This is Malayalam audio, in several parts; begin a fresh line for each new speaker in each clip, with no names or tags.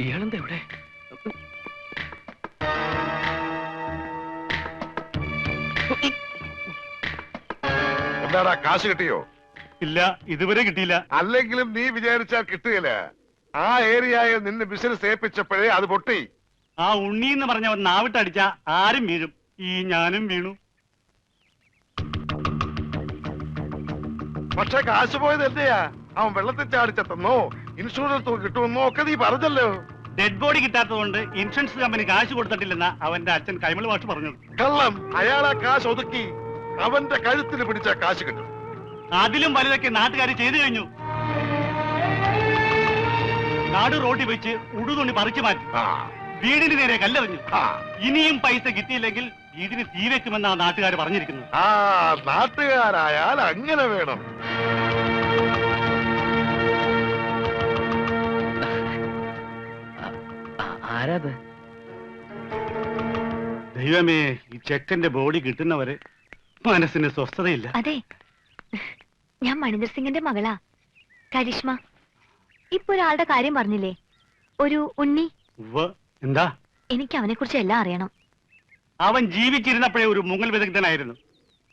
ഇയാളെന്താ ഇവിടെ?
എന്താടാ കാശ് കിട്ടിയോ?
ഇല്ല, ഇതുവരെ കിട്ടിയില്ല.
അല്ലെങ്കിലും നീ വിചാരിച്ചാൽ കിട്ടുകയില്ല. ആ ഏരിയയിൽ നിന്ന് ബിസിനസ് ഏൽപ്പിച്ചപ്പോഴേ അത് പൊട്ടി.
ആ ഉണ്ണി എന്ന് പറഞ്ഞവൻ നാവിട്ടടിച്ച ആരും വീഴും. ഈ ഞാനും വീണു.
പക്ഷെ കാശ് പോയത് എന്തെയാ? അവൻ വെള്ളത്തിൽ ചാടിച്ചെത്തന്നോ ഇൻഷുറൻസ് തുക കിട്ടുമെന്നോ ഒക്കെ നീ പറഞ്ഞല്ലോ.
ഡെഡ് ബോഡി കിട്ടാത്തതുകൊണ്ട് ഇൻഷുറൻസ് കമ്പനി കാശ് കൊടുത്തിട്ടില്ലെന്ന അവന്റെ അച്ഛൻ കൈമൾ മാഷ് പറഞ്ഞത്.
കള്ളം. അയാൾ ആ കാശ് ഒതുക്കി അവന്റെ കഴുത്തിന് പിടിച്ച കാശ് കിട്ടും.
അതിലും വലുതൊക്കെ നാട്ടുകാർ ചെയ്തു കഴിഞ്ഞു. നാട് റോഡിൽ വെച്ച് ഉടുതുണി പറിച്ചു മാറ്റി, വീടിന് നേരെ കല്ലെറിഞ്ഞു. ഇനിയും പൈസ കിട്ടിയില്ലെങ്കിൽ വീടിന് തീ വെക്കുമെന്നാ നാട്ടുകാർ പറഞ്ഞിരിക്കുന്നത്.
ആ നാട്ടുകാരായാൽ അങ്ങനെ വേണം.
ആരാത്?
ദൈവമേ, ഈ ചെക്കന്റെ ബോഡി കിട്ടുന്നവരെ മനസ്സിന് സ്വസ്ഥതയില്ല.
അതെ, ഞാൻ മണിന്ദർ സിംഗിന്റെ മകളാ, കരിഷ്മ. ഇപ്പൊ ഒരാളുടെ കാര്യം പറഞ്ഞില്ലേ, ഒരു ഉണ്ണി.
എന്താ?
എനിക്ക് അവനെ കുറിച്ച് എല്ലാം അറിയണം.
അവൻ ജീവിച്ചിരുന്നപ്പോഴേ ഒരു മുങ്ങൽ വിദഗ്ധനായിരുന്നു.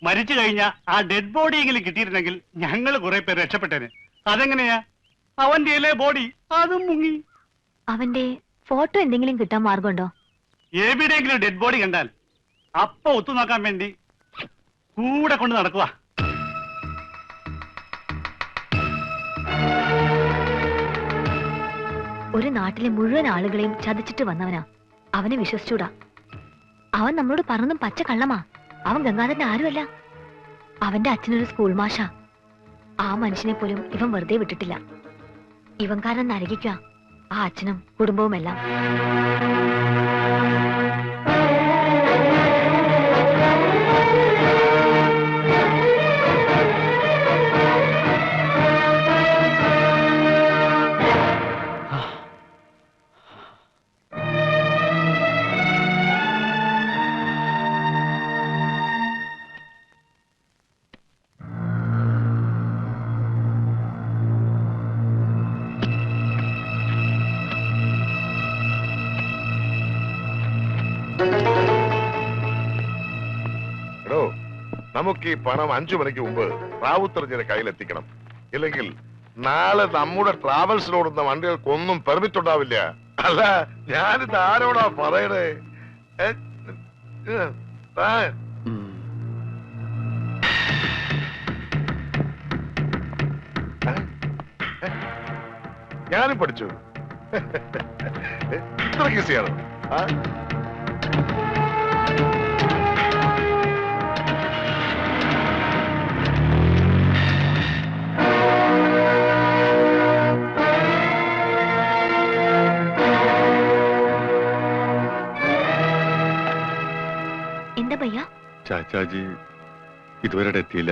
മരിച്ചു കഴിഞ്ഞ ആ ഡെഡ് ബോഡിയെങ്കിലും കിട്ടിയിരുന്നെങ്കിൽ ഞങ്ങൾ കുറെ പേര് രക്ഷപ്പെട്ടേനെ. അതെങ്ങനെയാ? അവന്റെ ബോഡി അതും മുങ്ങി.
അവന്റെ ഫോട്ടോ എന്തെങ്കിലും കിട്ടാൻ മാർഗമുണ്ടോ?
എവിടെയെങ്കിലും ഡെഡ് ബോഡി കണ്ടാൽ അപ്പൊ ഒത്തുനോക്കാൻ വേണ്ടി കൂടെ കൊണ്ട് നടക്കുക.
ഒരു നാട്ടിലെ മുഴുവൻ ആളുകളെയും ചതിച്ചിട്ട് വന്നവനാ. അവനെ വിശ്വസിച്ചൂടാ. അവൻ നമ്മളോട് പറഞ്ഞതും പച്ച കള്ളമാ. അവൻ ഗംഗാധരന്റെ ആരുമല്ല. അവന്റെ അച്ഛനൊരു സ്കൂൾ മാഷാ. ആ മനുഷ്യനെ പോലും ഇവൻ വെറുതെ വിട്ടിട്ടില്ല. ഇവൻ കാരണം നരകിക്കുക ആ അച്ഛനും കുടുംബവുമെല്ലാം.
നമുക്ക് ഈ പണം 5 മണിക്ക് മുമ്പ് റാവുത്തറിഞ്ഞിന്റെ കയ്യിലെത്തിക്കണം. ഇല്ലെങ്കിൽ നാളെ നമ്മുടെ ട്രാവൽസിലോടുന്ന വണ്ടികൾക്കൊന്നും പെർമിറ്റ് ഉണ്ടാവില്ല. അല്ല, ഞാനിത് ആരോടാ പറയണേ? ഞാനും പഠിച്ചു. ഇത്ര ഈസിയാണ്.
എന്താ ഭയ്യ?
ചാച്ചാജി ഇതുവരെ എത്തിയില്ല.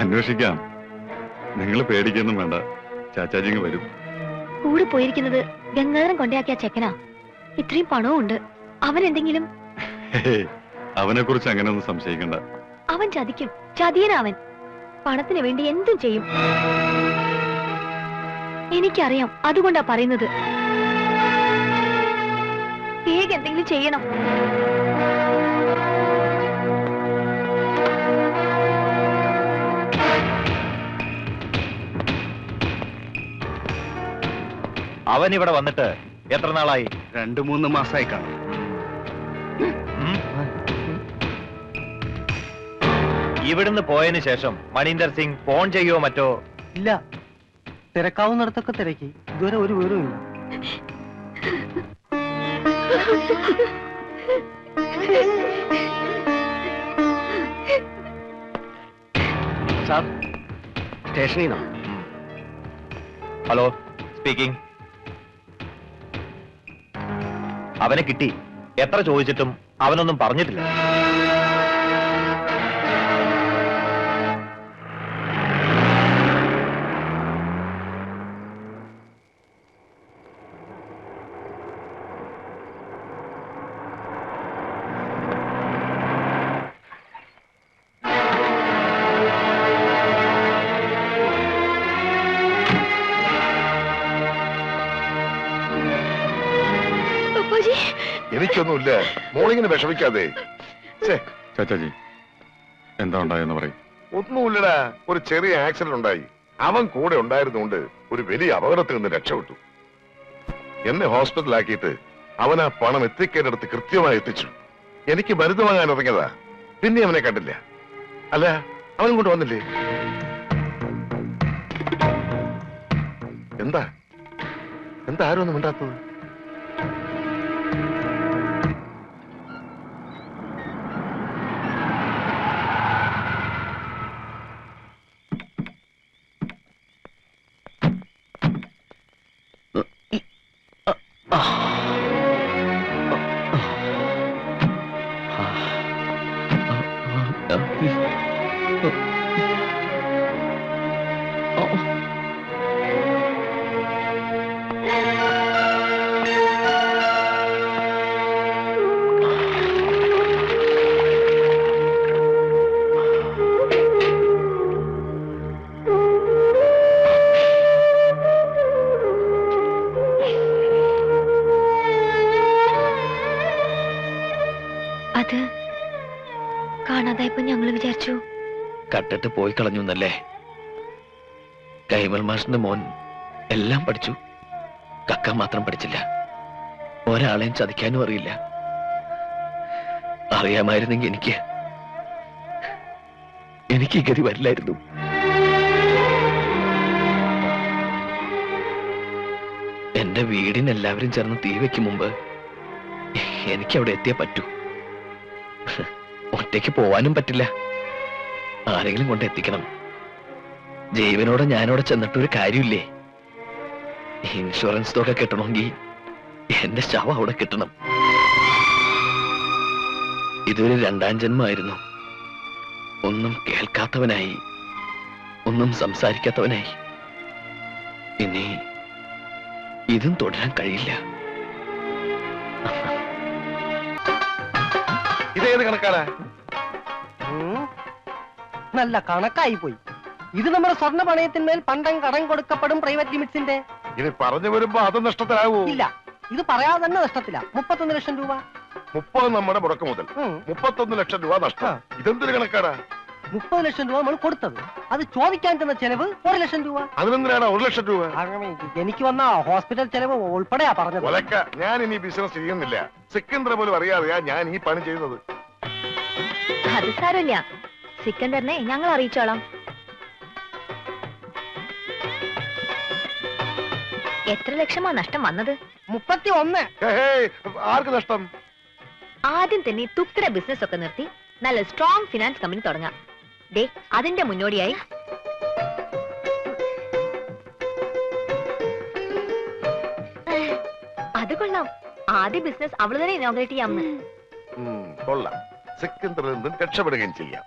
അന്വേഷിക്കാം. നിങ്ങൾ പേടിക്കൊന്നും വേണ്ട, ചാച്ചാജി വരും.
കൂടെ പോയിരിക്കുന്നത് ഗംഗാധരൻ കൊണ്ടയാക്കിയ ചെക്കനാ. ഇത്രയും പണവും ഉണ്ട്. അവൻ എന്തെങ്കിലും
അവനെ കുറിച്ച് അങ്ങനെ ഒന്നും സംശയിക്കണ്ട.
അവൻ ചതിക്കും. ചതിയനാവൻ. പണത്തിന് വേണ്ടി എന്തും ചെയ്യും. എനിക്കറിയാം. അതുകൊണ്ടാ പറയുന്നത്. വേഗം എന്തെങ്കിലും ചെയ്യണം.
അവൻ ഇവിടെ വന്നിട്ട് എത്ര നാളായി?
2-3 മാസമായി കാണും.
ഇവിടുന്ന് പോയതിനു ശേഷം മണീന്ദർ സിംഗ് ഫോൺ ചെയ്യോ മറ്റോ?
ഇല്ല, തിരക്കാവുന്നിടത്തൊക്കെ തിരക്കി. ഇതുവരെ ഒരു വിവരവും ഇല്ല.
സാർ, സ്റ്റേഷനിൽ നിന്നോ? Hello, speaking. അവനെ കിട്ടി. എത്ര ചോദിച്ചിട്ടും അവനൊന്നും പറഞ്ഞിട്ടില്ല.
പേടിക്കൊന്നുമില്ല. മോളിങ്ങനെ വിഷമിക്കാതെ.
ചാച്ചാജി എന്താ ഉണ്ടായെന്ന് പറയും.
ഒന്നുമില്ലടാ, ഒരു ചെറിയ ആക്സിഡന്റ് ഉണ്ടായി. അവൻ കൂടെ ഉണ്ടായിരുന്നുകൊണ്ട് ഒരു വലിയ അപകടത്തിൽ നിന്ന് രക്ഷപ്പെട്ടു. എന്നെ ഹോസ്പിറ്റലാക്കിയിട്ട് അവൻ ആ പണം എത്തിക്കേണ്ടടുത്ത് കൃത്യമായി എത്തിച്ചു. എനിക്ക് മരുന്ന് വാങ്ങാൻ ഇറങ്ങിയതാ. പിന്നെ അവനെ കണ്ടില്ല. അല്ല, അവൻ കൊണ്ട് വന്നില്ലേ? എന്താ എന്താ ആരും ഒന്നും മിണ്ടാത്തത്?
അത് കാണാതായപ്പോ ഞങ്ങള് വിചാരിച്ചു
കട്ടിട്ട് പോയി കളഞ്ഞു എന്നല്ലേ. കൈമൾ മാഷിന്റെ മോൻ എല്ലാം പഠിച്ചു, കക്ക മാത്രം പഠിച്ചില്ല. ഒരാളെയും ചതിക്കാനും അറിയില്ല. അറിയാമായിരുന്നെങ്കിൽ എനിക്ക് ഗതി വരില്ലായിരുന്നു. എന്റെ വീടിന് എല്ലാവരും ചേർന്ന് തീ വെക്കും മുമ്പ് എനിക്ക് അവിടെ എത്തിയേ പറ്റൂ. ഒറ്റയ്ക്ക് പോവാനും പറ്റില്ല, ആരെങ്കിലും കൊണ്ട് എത്തിക്കണം. ജീവനോടെ ഞാനോടെ ചെന്നിട്ടൊരു കാര്യമില്ലേ. ഇൻഷുറൻസ് തുക കിട്ടണമെങ്കിൽ എന്റെ ശവം അവിടെ കിട്ടണം. ഇതൊരു രണ്ടാം ജന്മമായിരുന്നു. ഒന്നും കേൾക്കാത്തവനായി, ഒന്നും സംസാരിക്കാത്തവനായി. ഇനി ഇതും തുടരാൻ കഴിയില്ല.
ഇതേത് കണക്കാണ്?
നല്ല കണക്കായി പോയി. ഇത് നമ്മുടെ സ്വർണ്ണ പണയത്തിന്മേൽ പണ്ടം കടം കൊടുക്കപ്പെടും പ്രൈവറ്റ് ലിമിറ്റ്സിന്റെ.
ഇനി പറഞ്ഞു വരുമ്പോ അത് നഷ്ടത്തിലാവൂ.
ഇല്ല, ഇത് പറയാതെ തന്നെ നഷ്ടത്തില്ല. 31 ലക്ഷം രൂപ.
30 നമ്മുടെ മുടക്ക് മുതൽ, 31 ലക്ഷം രൂപ നഷ്ടം. ഇതെന്തൊരു കണക്കാടാ?
30 ലക്ഷം രൂപ നമ്മൾ കൊടുത്തത്, അത് ചോദിക്കാൻ തന്ന ചെലവ് 1 ലക്ഷം രൂപ.
അതിനെന്തിനാണ് 1 ലക്ഷം രൂപ?
എനിക്ക് വന്ന ഹോസ്പിറ്റൽ ചെലവ് ഉൾപ്പെടെയാ പറഞ്ഞത്.
ഒലക്ക, ഞാൻ ഇനി ബിസിനസ് ചെയ്യുന്നില്ല. സിക്കന്ദർ പോലും അറിയാതെയാ ഞാൻ ഈ പണി ചെയ്യുന്നത്.
അത് സാരമില്ല, സിക്കന്ദറിനെ ഞങ്ങൾ അറിയിച്ചോളാം. എത്ര ലക്ഷമാ നഷ്ടം വന്നത്?
31.
ആർക്ക് നഷ്ടം?
ആദ്യം തന്നെ തുക്കട ബിസിനസ് ഒക്കെ നിർത്തി നല്ല സ്ട്രോങ് ഫിനാൻസ് കമ്പനി തുടങ്ങാം. ദേ, അതിന്റെ മുന്നോടിയായി അത് കൊള്ളാം. ആദ്യ ബിസിനസ് അവള് തന്നെ ഇനോഗ്രേറ്റ് ചെയ്യാമെന്ന്.
കൊള്ളാം. സിക്കന്ദറിൽ നിന്നും രക്ഷപ്പെടുകയും ചെയ്യാം.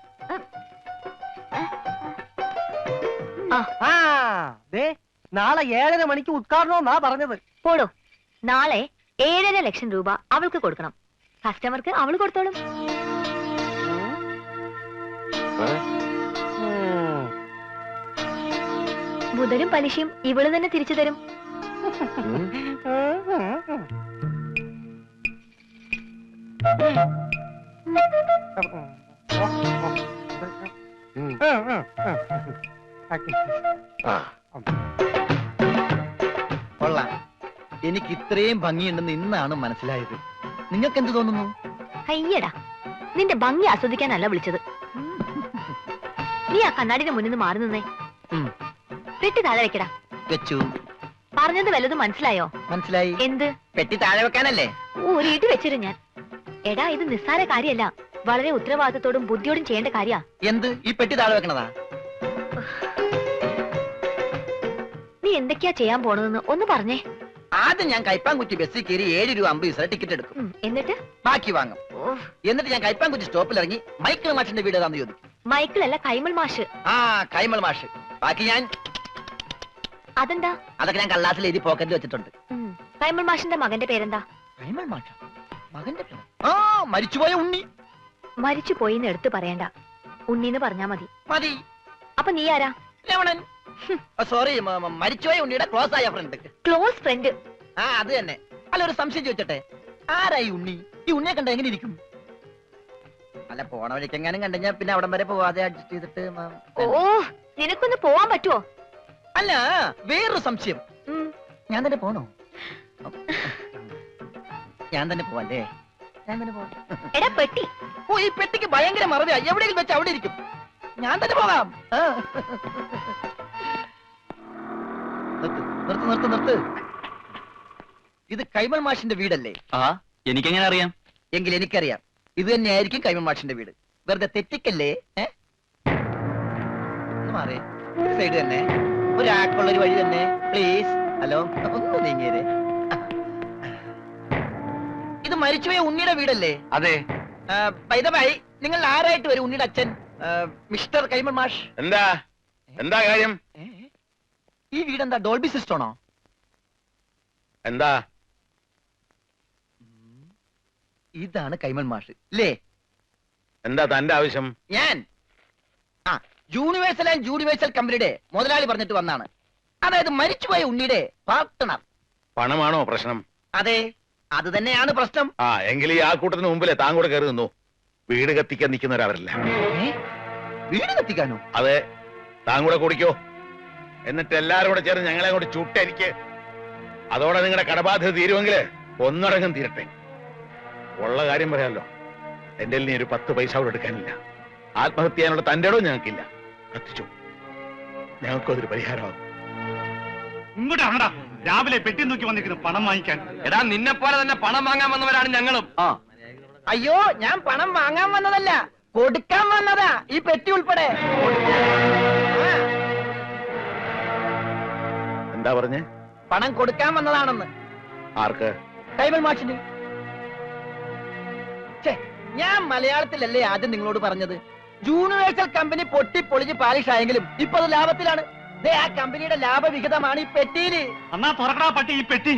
നാളെ 7:30 മണിക്ക് ഉദ്ഘാടനമെന്നാ പറഞ്ഞത്.
പോടോ, നാളെ 7.5 ലക്ഷം രൂപ അവൾക്ക് കൊടുക്കണം. കസ്റ്റമർക്ക് അവള് കൊടുത്തോളും. മുതലും പലിശയും ഇവള് തന്നെ തിരിച്ചു തരും.
കൊള്ളാം. എനിക്ക് ഇത്രയും ഭംഗിയുണ്ടെന്ന് ഇന്നാണ് മനസ്സിലായത്. നിങ്ങൾക്ക് എന്ത് തോന്നുന്നു?
അയ്യടാ, നിന്റെ ഭംഗി ആസ്വദിക്കാനല്ല വിളിച്ചത്. നീ ആ കണ്ണാടിന്റെ മുന്നിൽ നിന്ന് മാറി നിന്നേ. പെട്ടി താഴെ വെക്കടാ.
വെച്ചു.
പറഞ്ഞത് വല്ലതും മനസ്സിലായോ?
മനസ്സിലായി.
എന്ത്?
പെട്ടി താഴെ വെക്കാനല്ലേ?
ഊരിയിട്ട് വെച്ചിരും ഞാൻ. എടാ, ഇത് നിസ്സാര കാര്യല്ല, വളരെ ഉത്തരവാദിത്തത്തോടും ബുദ്ധിയോടും ചെയ്യേണ്ട കാര്യ.
എന്ത്? ഈ പെട്ടി താഴെ വെക്കണതാ?
നീ എന്തൊക്കെയാ ചെയ്യാൻ പോണതെന്ന് ഒന്ന് പറഞ്ഞേ.
ആദ്യം ഞാൻ കൈപ്പാങ്കുറ്റി ബസ്സിൽ കയറി 7 രൂപ 50 പൈസ ടിക്കറ്റ് എടുക്കും.
എന്നിട്ട്
ബാക്കി വാങ്ങും. എന്നിട്ട് ഞാൻ കൈപ്പാങ്കുറ്റി സ്റ്റോപ്പിൽ ഇറങ്ങി മൈക്കിൾ മാഷിന്റെ വീട് ഏതാന്ന് ചോദിക്കും.
മൈക്കിളല്ല, കൈമൾ മാഷ്.
ആ, കൈമൾ മാഷ്. ബാക്കി ഞാൻ.
അതെന്താ?
അതൊക്കെ ഞാൻ കള്ളാസിൽ എഴുതി പോക്കറ്റിൽ വെച്ചിട്ടുണ്ട്.
കൈമൾ മാഷിന്റെ മകന്റെ പേരെന്താ?
കൈമൾ മാഷ? മകന്റെ പേര്? ആ, മരിച്ചുപോയ ഉണ്ണി.
മരിച്ചു പോയിന്ന് എടുത്തു പറയണ്ട, ഉണ്ണിന്ന് പറഞ്ഞാ മതി.
മതി.
അപ്പൊ നീ ആരാ?
രമണൻ. സോറി, മരിച്ചുപോയ ഉണ്ണിയുടെ ക്ലോസ് ആയ ഫ്രണ്ട്.
Close friend?
ആ, അത് തന്നെ. അല്ല, ഒരു സംശയം ചോദിച്ചട്ടെ, ആരായി ഉണ്ണി? ഈ ഉണ്ണിയെ കണ്ട എങ്ങനെ ഇരിക്കും? അല്ല, പോണ വഴിക്ക് എങ്ങാനും കണ്ടുകഴിഞ്ഞാ പിന്നെ അവിടം വരെ പോവാതെ അഡ്ജസ്റ്റ് ചെയ്തിട്ട്
ഓ, നിനക്കൊന്ന് പോവാൻ പറ്റുമോ?
അല്ല, വേറൊരു സംശയം. ഞാൻ തന്നെ പോണോ? ഞാൻ തന്നെ പോവല്ലേ? ഞാൻ തന്നെ പോവാം.
എടാ പെട്ടി,
ഓ, ഈ പെട്ടിക്ക് ഭയങ്കര മറവിയാ. എവിടെയെങ്കിലും വെച്ച് അവിടെ ഇരിക്കും. ഞാൻ തന്നെ പോകാം. നിർത്ത് നിർത്ത് നിർത്ത് നിർത്ത്. ഇത് കൈമൾ മാഷിന്റെ വീടല്ലേ?
ആ, എനിക്കെങ്ങനെ അറിയാം?
എങ്കിൽ എനിക്കറിയാം. ഇത് തന്നെയായിരിക്കും കൈമൾ മാഷിന്റെ വീട്. വെറുതെ തെറ്റിക്കല്ലേ? മാറേ, സൈഡ് തന്നെ, ഒരാൾക്കുള്ളൊരു വഴി തന്നെ, പ്ലീസ്. ഹലോ, ഒന്ന് നീങ്ങിയേ. ഇത് മരിച്ചുപോയ ഉണ്ണിയുടെ വീടല്ലേ?
അതെ.
ബൈ നിങ്ങൾ ആരായിട്ട് വരും? ഉണ്ണിയുടെ അച്ഛൻ മിസ്റ്റർ കൈമൾ മാഷ്.
എന്താ കാര്യം?
ഈ വീടെന്താ ഡോൾബി സിസ്റ്റമാണോ?
എന്താ?
ഇതാണ് കൈമൾ മാഷ് അല്ലേ?
എന്താ തന്റെ ആവശ്യം?
ഞാൻ യൂണിവേഴ്സൽ ആൻഡ് യൂണിവേഴ്സൽ കമ്പനിയുടെ മുതലാളി പറഞ്ഞിട്ട് വന്നാണ്. അതായത് മരിച്ചുപോയ ഉണ്ണിയുടെ പാർട്ട്ണർ.
പണമാണോ പ്രശ്നം?
അതെ, അത് തന്നെയാണ് പ്രശ്നം.
എങ്കിൽ ഈ ആൾക്കൂട്ടത്തിന് മുമ്പിലെ താൻ കൂടെ കയറി നിന്നു. വീട് കത്തിക്കാൻ നിൽക്കുന്നവരവരില്ല.
വീട് കത്തിക്കാനോ?
അതെ, താൻ കൂടെ കുടിക്കോ. എന്നിട്ട് എല്ലാരും കൂടെ ചേർന്ന് ഞങ്ങളെ കൂടെ ചുട്ടെനിക്ക്. അതോടെ നിങ്ങളുടെ കടബാധ്യത തീരുമെങ്കിൽ ഒന്നടങ്കം തീരട്ടെ. ഉള്ള കാര്യം പറയാമല്ലോ, എന്റെ നീ ഒരു 10 പൈസ അവിടെ എടുക്കാനില്ല. ആത്മഹത്യ ചെയ്യാനുള്ള തന്റെ ഇടവും ഞങ്ങൾക്കില്ല. കത്തിച്ചു, ഞങ്ങൾക്കതൊരു പരിഹാരമാകും.
ഇങ്ങോട്ട് ആണടാ, രാവിലെ പെട്ടി നോക്കി വന്നിരിക്കുന്നു പണം വാങ്ങിക്കാൻ.
എടാ, നിന്നെ പോലെ തന്നെ പണം വാങ്ങാൻ വന്നവരാണ് ഞങ്ങളും.
അയ്യോ, ഞാൻ പണം വാങ്ങാൻ വന്നതല്ല, കൊടുക്കാൻ വന്നതാ. ഈ പെട്ടി ഉൾപ്പെടെ.
എന്താ പറഞ്ഞേ?
പണം കൊടുക്കാൻ വന്നതാണെന്ന്.
ആർക്ക്?
കൈമൾ മാഷിന്. ഞാൻ മലയാളത്തിലല്ലേ ആദ്യം നിങ്ങളോട് പറഞ്ഞത്? യൂണിവേഴ്സൽ കമ്പനി പൊട്ടിപ്പൊളിഞ്ഞ് പാലിഷ് ആയെങ്കിലും ഇപ്പൊ അത് ലാഭത്തിലാണ്. ആ കമ്പനിയുടെ ലാഭവിഹിതമാണ് ഈ പെട്ടിയില്.
അന്നാ തുറക്കടാ പട്ടി ഈ പെട്ടി.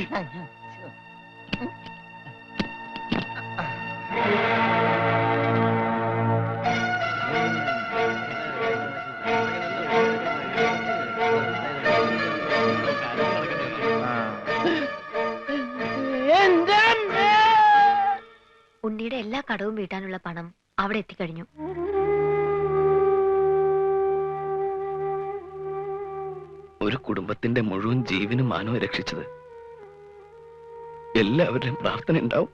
ഉണ്ണിയുടെ എല്ലാ കടവും വീട്ടാനുള്ള പണം അവിടെ എത്തിക്കഴിഞ്ഞു.
ഒരു കുടുംബത്തിന്റെ മുഴുവൻ ജീവനും മാനവും രക്ഷിച്ചത് എല്ലാവരുടെയും പ്രാർത്ഥന ഉണ്ടാവും.